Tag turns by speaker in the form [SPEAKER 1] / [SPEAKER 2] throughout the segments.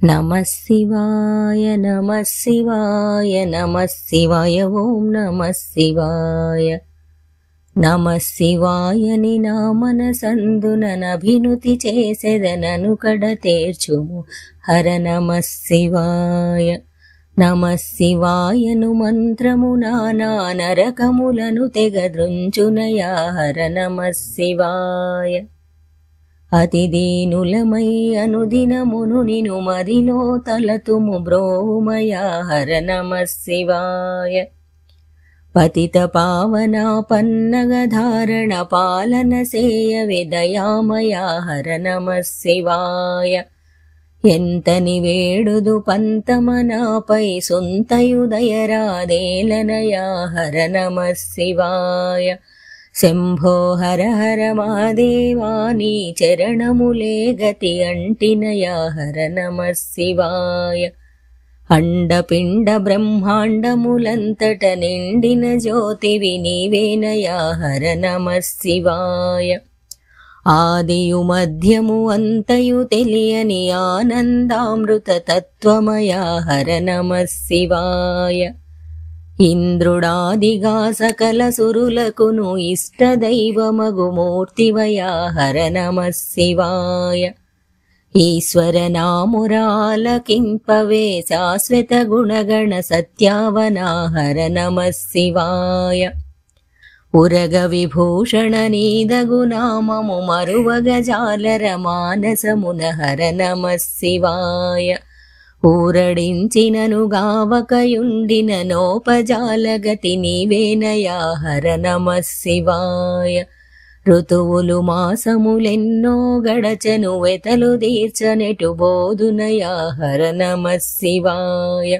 [SPEAKER 1] నమః శివాయ నమః శివాయ నమః శివాయ ఓం నమః శివాయ. నమః శివాయని నా మనసందునభినుతి చేసెదనను కడతేర్చుము హర నమః శివాయ. నమః శివాయను మంత్రము నానా నరకములను తెగదృంచునయా హర నమః శివాయ. అతి దీనులమై అనుదినమును నిను మదిలో తలతుము బ్రోమయా హర నమః శివాయ. పతిత పావన పన్నగ ధారణ పాలన సేయవే దయామయా హర నమః శివాయ. ఎంతని వేడుదు పంతమనాపై సొంతయుదయరాదేలనయా హర నమః శివాయ. శంభో హర హర మహాదేవాని చరణములే గతి అంటినయా హర నమః శివాయ. అండపిండ బ్రహ్మాండములంతట నిండిన జ్యోతివి నీవేనయా హర నమః శివాయ. ఆదియు మధ్యము అంతయు తెలియని ఆనందామృత తత్వమయా హర నమః శివాయ. ఇంద్రుడాదిగా సకల సురులకును ఇష్టదైవమగు మూర్తివయా హర నమః శివాయ. ఈశ్వర నామురాలకింపవే శాశ్వత గుణగణ సత్యావనా హర నమః శివాయ. ఉరగ విభూషణ నీదగు నామము మరువగ జాలర మానసమున హర నమః శివాయ. ఊరడించినను గావకయుండిన నోపజాలగతి నీవేనయా హర నమః శివాయ. ఋతువులు మాసములెన్నో గడచను వెతలు తీర్చనెటు బోధునయా హర నమః శివాయ.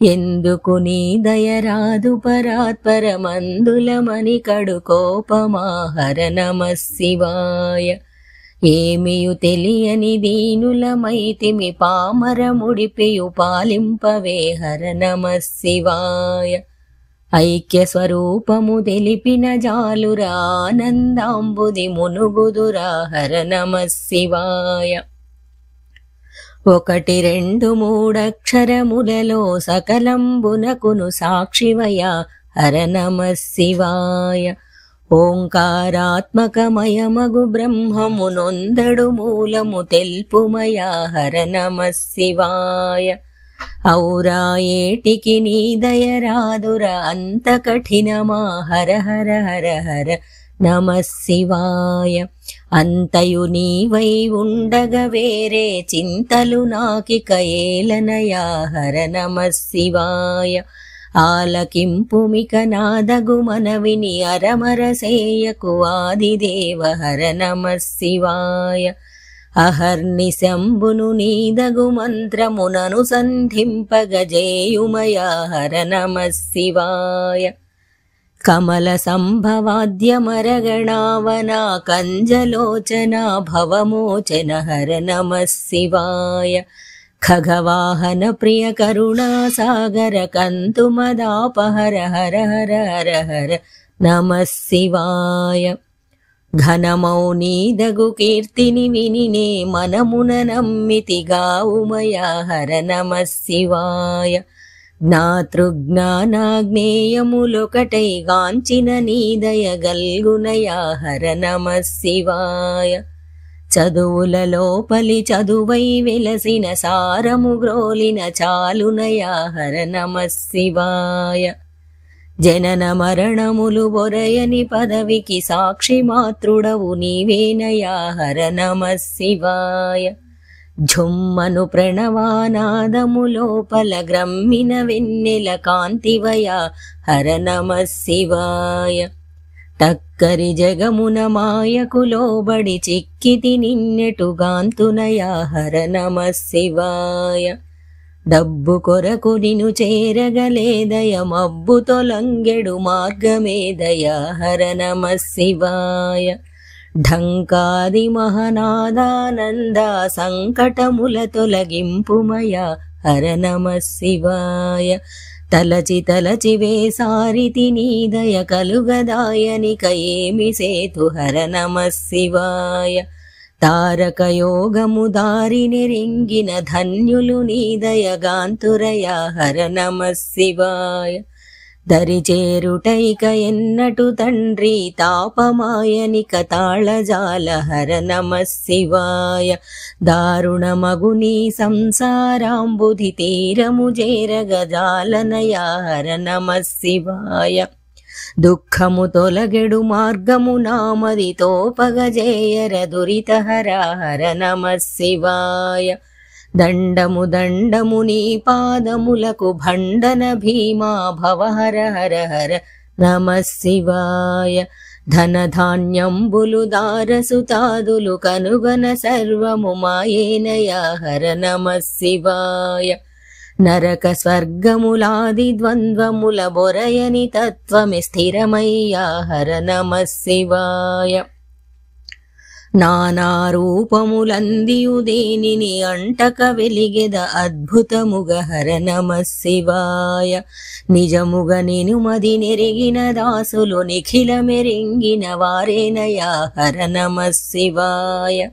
[SPEAKER 1] ఎందుకు నీ దయరాదు పరాత్పరమందులమని కడు కోపమా హర నమః శివాయ. ఏమియు తెలియని దీనులమైతిమి పామరముడిపియు పాలింపవే హర నమః శివాయ. ఐక్య స్వరూపము తెలిపిన జాలురా ఆనందాంబుది మునుగుదురా హర నమః శివాయ. ఒకటి రెండు మూడక్షరములలో సకలంబునకును సాక్షివయా హర నమః శివాయ. ఓంకారాత్మకమయమగు బ్రహ్మమునొందడు మూలము తెల్పుమయా హర నమః శివాయ. ఔరా ఏటికి నీ దయరాదురా అంత కఠినమా హర హర హర హర నమః శివాయ. అంతయు నీవై ఉండగ వేరే చింతలు నాకిక ఏలనయా హర నమః శివాయ. ఆలకింపుమిక నాదగు మనవిని అరమరసేయకు ఆదిదేవ హర నమః శివాయ. అహర్నిశంబును నీదగు మంత్రమునను సంధింపగజేయుమయా హర నమః శివాయ. కమల సంభవాద్యమరగణావనా కంజలోచన భవమోచన హర నమః శివాయ. ఖగవాహన ప్రియ కరుణా సాగర కంతుమదాపహర హర హర హర హర నమః శివాయ. ఘనమౌనీదగు కీర్తిని వినినే మనమున నమ్మితిగావుమయా హర నమః శివాయ. జ్ఞాతృజ్ఞానాగ్నేయములొకటై గాంచిన నీదయ గల్గునయా హర నమః శివాయ. చదువుల లోపలి చదువై వెలసిన సారము గ్రోలిన చాలునయా హర నమః శివాయ. జనన మరణములు బొరయని పదవికి సాక్షి మాతృడవు నీవేనయా హర నమః శివాయ. ఝుమ్మను ప్రణవానాదము లోపల గ్రమ్మిన వెన్నెల కాంతివయా హర నమః శివాయ. టక్కరి జగమున మాయకు లోబడి చిక్కితి నిన్నెటు గాంతునయా హర నమః శివాయ. డబ్బు కొరకు నిను చేరగలేదయ మబ్బు తొలంగెడు మార్గమేదయ హర నమః శివాయ. ఢంకాది మహనాదానంద సంకటముల తొలగింపుమయా హర నమః శివాయ. తలచి తలచి వేసారితి నీదయ కలుగదాయనిక ఏమి సేతు హర నమః శివాయ. తారక యోగము దారినెరింగిన ధన్యులు నీ దయగాంతురయా హర నమ శివాయ. దరిచేరుటైక ఎన్నటు తండ్రి తాపమాయనిక తాళజాల హర నమ శివాయ. దారుణమగుని సంసారాంబుధి తీరము చేరగజాలనయా హర నమ శివాయ. దుఃఖము తొలగెడు మార్గము నామది తోపగజేయర దురితహర హర నమ శివాయ. దండము దండము నీ పాదములకు భండన భీమా భవ హర హర హర నమ శివాయ. ధనధాన్యంబులు దారసుతాదులు కనుగన సర్వము మాయేనయా హర నమ శివాయ. నరక స్వర్గములాది ద్వంద్వముల బొరయని తత్వమి స్థిరమయ్యా హర నమ శివాయ. నానారూపములందియు దేనిని అంటక వెలిగెద అద్భుతముగ హర నమ శివాయ. నిజముగ నినుమది నెరిగిన దాసులు నిఖిల మెరింగిన వారేనయా హర నమ శివాయ.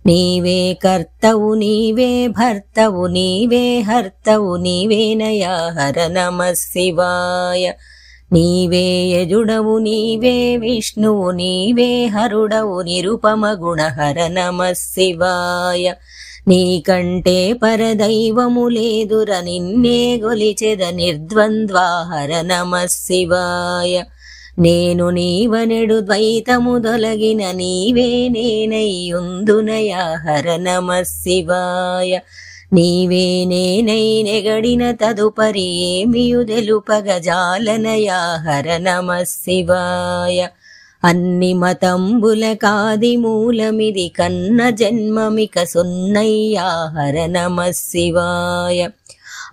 [SPEAKER 1] నీవే కర్తవు నీవే భర్తవు నీవే హర్తవు నీవేనయా హర నమ శివాయ. నీవే యజుడవు నీవే విష్ణువు నీవే హరుడవు నిరుపమ గుణ హర నమ శివాయ. నీకంటే పరదైవము లేదుర నిన్నే గొలిచెద నిర్ద్వంద్వ హర నమ శివాయ. నేను నీవనెడు ద్వైతము దొలగిన నీవే నేనయ్యుందునయా హర నమ శివాయ. నీవే నేనై నెగడిన తదుపరి ఏమియు తెలుపగజాలనయా హర నమ శివాయ. అన్ని మతంబుల కాది మూలమిది కన్న జన్మమిక సున్నయ్యా హర నమ శివాయ.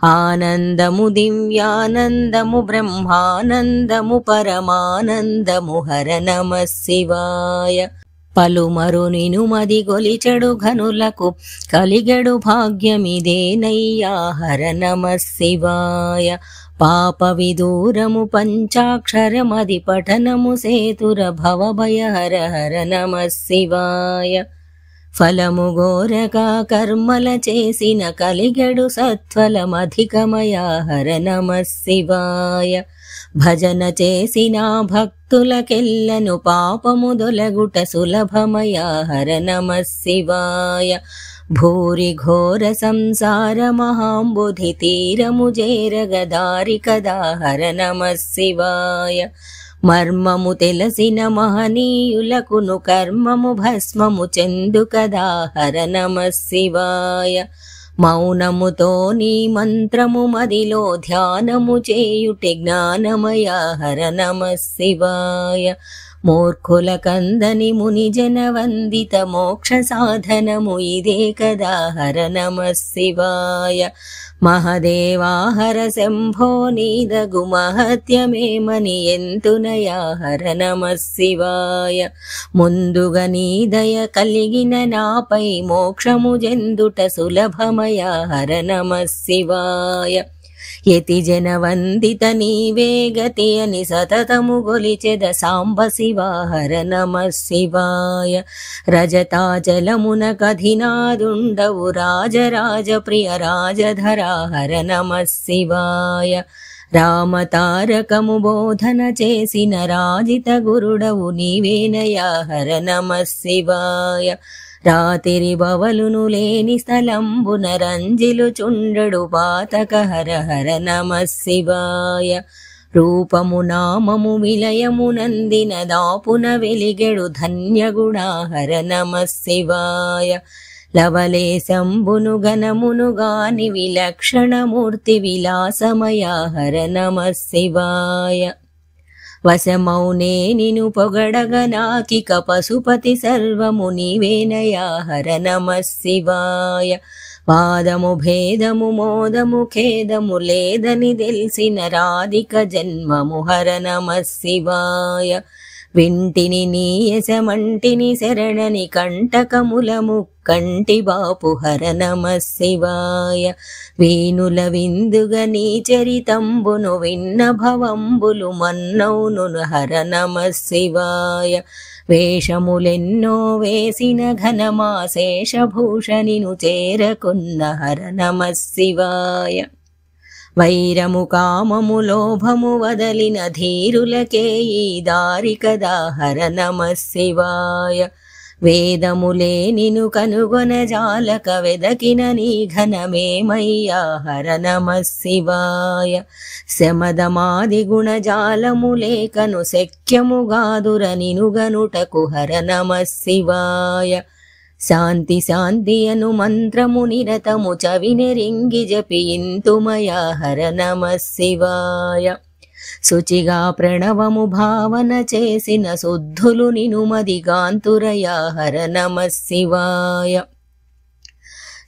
[SPEAKER 1] ఆనందము దివ్యానందము బ్రహ్మానందము పరమానందము హర నమ శివాయ. పలుమరు నినుమది గొలిచెడు ఘనులకు కలిగెడు భాగ్యమిదేనయ్యా హర నమ శివాయ. పాప విదూరము పంచాక్షరమది పఠనము సేతుర భవభయ హర హర నమ శివాయ. ఫలము గోరక కర్మల చేసిన కలిగెడు సత్ఫలమధికమయా హర నమ శివాయ. భజన చేసిన భక్తులకెల్లను పాపము దొలగుట సులభమయా హర నమ శివాయ. భూరి ఘోర సంసార మహాంబుధి తీరము చేరగదారి కదా హర నమ శివాయ. మర్మము తెలిసిన మహనీయులకును కర్మము భస్మము చెందు కదా హర నమ శివాయ. మౌనముతో నీ మంత్రము మదిలో ధ్యానము చేయుటే జ్ఞానమయా హర నమ శివాయ. మూర్ఖుల కందని ముని జన వందిత మోక్ష సాధనము ఇదే కదా హర నమ శివాయ. మహదేవా హర శంభో నీదగు మహత్యమేమని ఎంతునయా హర నమ శివాయ. ముందుగా నీ దయ కలిగిన నాపై మోక్షము జందుట సులభమయా హర నమ శివాయ. యతి జన వందిత నీవే గతి అని సతతము గొలిచెద సాంబ శివా హర నమ శివాయ. రజతాచలమున కధినాదుండవు రాజరాజ ప్రియ రాజధరా హర నమ శివాయ. రామతారకము బోధన చేసిన రాజిత గురుడవు నీవేనయా హర నమ శివాయ. రాతిరి బవలును లేని స్థలంబున రంజిలు చుండడు పాతక హర హర నమ శివాయ. రూపము నామము విలయము నందిన దాపున వెలిగెడు ధన్యగుణా హర నమ శివాయ. లవలేశంబును గణమును గాని విలక్షణమూర్తి విలాసమయా హర నమ శివాయ. వశమౌనే నిను పొగడగ నాకిక పశుపతి సర్వము నీవేనయా హర నమ శివాయ. వాదము భేదము మోదము ఖేదము లేదని తెలిసిన రాధిక జన్మము హర నమ శివాయ. వింటిని నీ యశమంటిని శరణని కంటకముల ముక్కంటి బాపు హర నమ శివాయ. వీనుల విందుగ నీ చరితంబును విన్న భవంబులు మన్నౌను హర నమ శివాయ. వేషములెన్నో వేసిన ఘనమాశేషభూషణిను చేరకున్న హర నమః శివాయ. వైరము కామము లోభము వదలిన ధీరులకే ఈ దారి కదా హర నమః శివాయ. వేదములే నిను కనుగొన జాలక వెదకిన నీ ఘనమేమయ్యా హర నమః శివాయ. శమదమాది గుణజాలములేకను శక్యముగాదుర నినుగనుటకు హర నమః శివాయ. శాంతి శాంతి అను మంత్రము నిరతము చవినెరింగి జపింతుమయా హర నమః శివాయ. శుచిగా ప్రణవము భావన చేసిన శుద్ధులు నినుమదిగాంతురయా హర నమః శివాయ.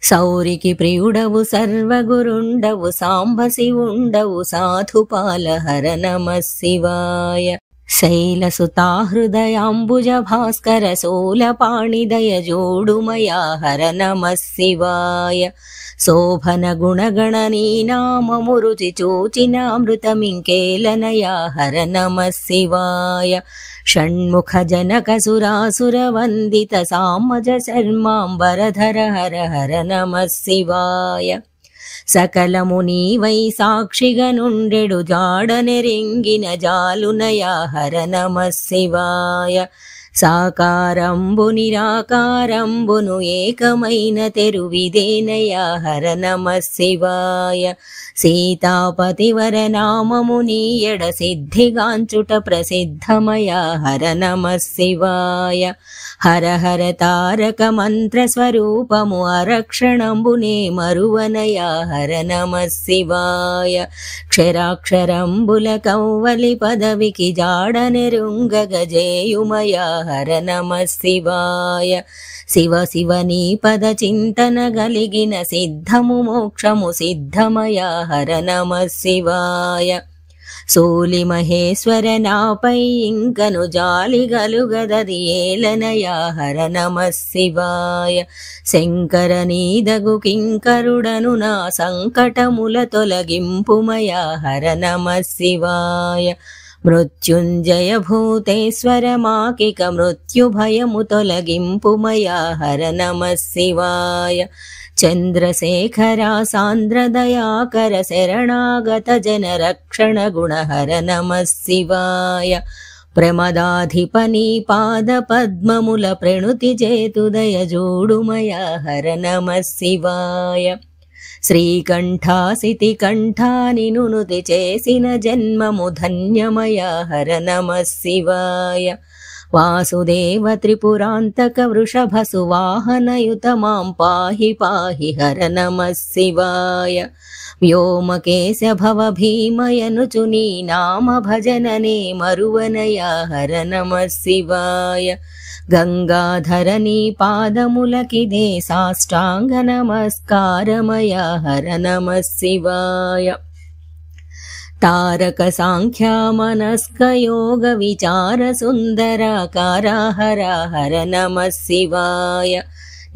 [SPEAKER 1] సౌరికి ప్రియుడవు సర్వగురుండవు సాంబ శివుండవు సాధుపాల హర నమః శివాయ. శైలసుతా హృదయాంబుజ భాస్కర శూలపాణిదయ జోడుమయా హర నమః శివాయ. శోభన గుణగణ నీ నామము రుచి చూచిన అమృతమింకేలనయా హర నమః శివాయ. షణ్ముఖ జనక సురాసుర వందిత సామజ శర్మాంబరధర హర హర నమః శివాయ. సకలము నీవై సాక్షిగా నుండెడు జాడనెరింగిన జాలునయా హర నమః శివాయ. సాకారంబు నిరాకారంబును ఏకమైన తెరువిదేనయా హర నమః శివాయ. సీతాపతివర నామము నీయడ సిద్ధిగాంచుట ప్రసిద్ధమయా హర నమః శివాయ. హర హర తారక మంత్ర స్వరూపము అరక్షణంబునే మరువనయా హర నమః శివాయ. క్షరాక్షరంబుల కౌవలి పదవికి జాడనెరుంగగజేయుమయా హర నమః శివాయ. శివ శివ నీ పద చింతన గలిగిన సిద్ధము మోక్షము సిద్ధమయా హర నమః శివాయ. సోలి మహేశ్వర నాపై ఇంకను జాలి గలుగదది ఏలనయా హర నమః శివాయ. శంకర నీదగు కింకరుడను నా సంకటముల తొలగింపుమయా హర నమః శివాయ. మృత్యుంజయ భూతేశ్వర మాకిక మృత్యుభయము తొలగింపుమయా హర నమః శివాయ. చంద్రశేఖర సాంద్రదయాకర శరణాగత జన రక్షణ గుణ హర నమః శివాయ. ప్రమదాధిపని పాద పద్మముల ప్రణుతి చేతుదయ జోడుమయా హర నమః శివాయ. శ్రీకంఠాసితి కంఠాని నునుతి చేసిన జన్మము ధన్యమయా హర నమః శివాయ. వాసుదేవ త్రిపురాంతక వృషభ సువాహనయుత మాం పాహి పాహి హర నమః శివాయ. వ్యోమకేశ భవ భీమయనుచు నీ నామ భజననే మరువనయా హర నమః శివాయ. గంగాధర నీ పాదములకిదే సాష్టాంగ నమస్కారమయా హర నమః శివాయ. తారక సాంఖ్య మనస్క యోగ విచార సుందరాకార హర హర నమః శివాయ.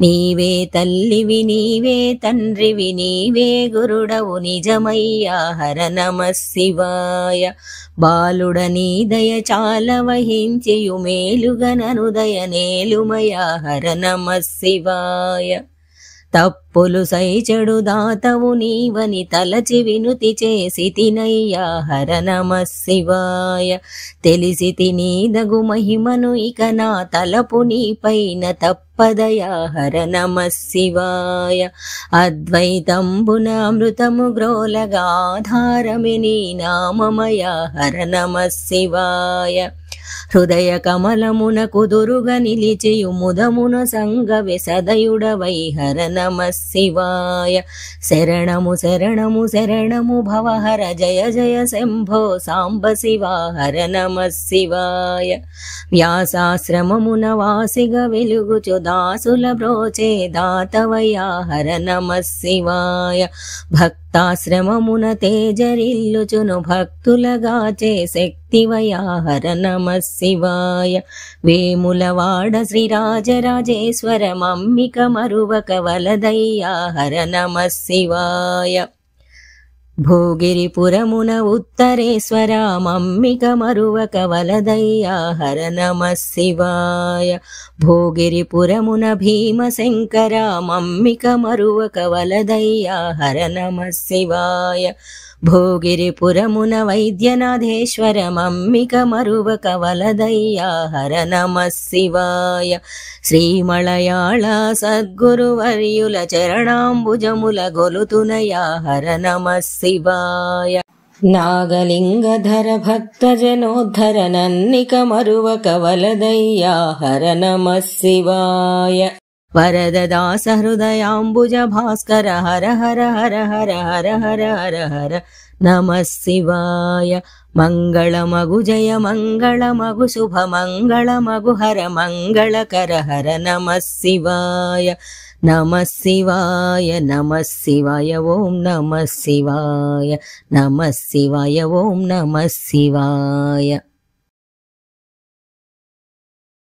[SPEAKER 1] నీవే తల్లివి నీవే తండ్రివి నీవే గురుడవు నిజమయ్యా హర నమః శివాయ. బాలుడ నీ దయ చాల వహించియు మేలుగనను దయ నేలుమయా హర నమః శివాయ. తప్పులు సైచెడు దాతవు నీవని తలచి వినుతి చేసి తినయ్యా హర నమః శివాయ. తెలిసి తినీదగు మహిమను ఇక నా తలపు నీపైన తప్పదయా హర నమః శివాయ. అద్వైతంబున అమృతము గ్రోలగా ఆధారమి నీ నామమయా హర నమః శివాయ. హృదయ కమలమున కుదురుగా నిలిచియు ముదమున సంగవె సదయుడవై హర నమః శివాయ. శరణము శరణము శరణము భవహర జయ జయ శంభో సాంబ శివ హర నమః శివాయ. వ్యాసాశ్రమమున వాసిగా వెలుగుచు దాసుల బ్రోచే దాతవయ్యా హర నమః శివాయ. భక్తాశ్రమమున తేజరిల్లుచును భక్తులగాచే శక్తివయా హర నమః శివాయ. వేములవాడ శ్రీరాజరాజేశ్వర మమ్మిక మరువక వలదయ్యా హర నమః శివాయ. భోగిరిపురమున ఉత్తరేశ్వర మమ్మిక మరువక వలదయ్యా హర నమః శివాయ. భోగిరిపురమున భీమశంకర మమ్మిక మరువక వలదయ్యా హర నమః శివాయ. భోగిరిపురమున వైద్యనాథేశ్వర మమ్మిక మరువక వలదయ్యా హర నమః శివాయ. శ్రీమళయాళ సద్గురువర్యుల చరణాంబుజముల గొలుతునయా హర నమః శివాయ. నాగలింగధర భక్తజనోద్ధర నన్నిక మరువక వలదయ్యా హర నమః శివాయ. వరదదాస హృదయాంబుజ భాస్కర హర హర హర హర హర హర హర హర నమః శివాయ. మంగళమగు జయ మంగళమగు శుభ మంగళమగు హర మంగళకర హర నమః శివాయ. నమః శివాయ నమః శివాయ ఓం నమః శివాయ నమః శివాయ ఓం నమః శివాయ.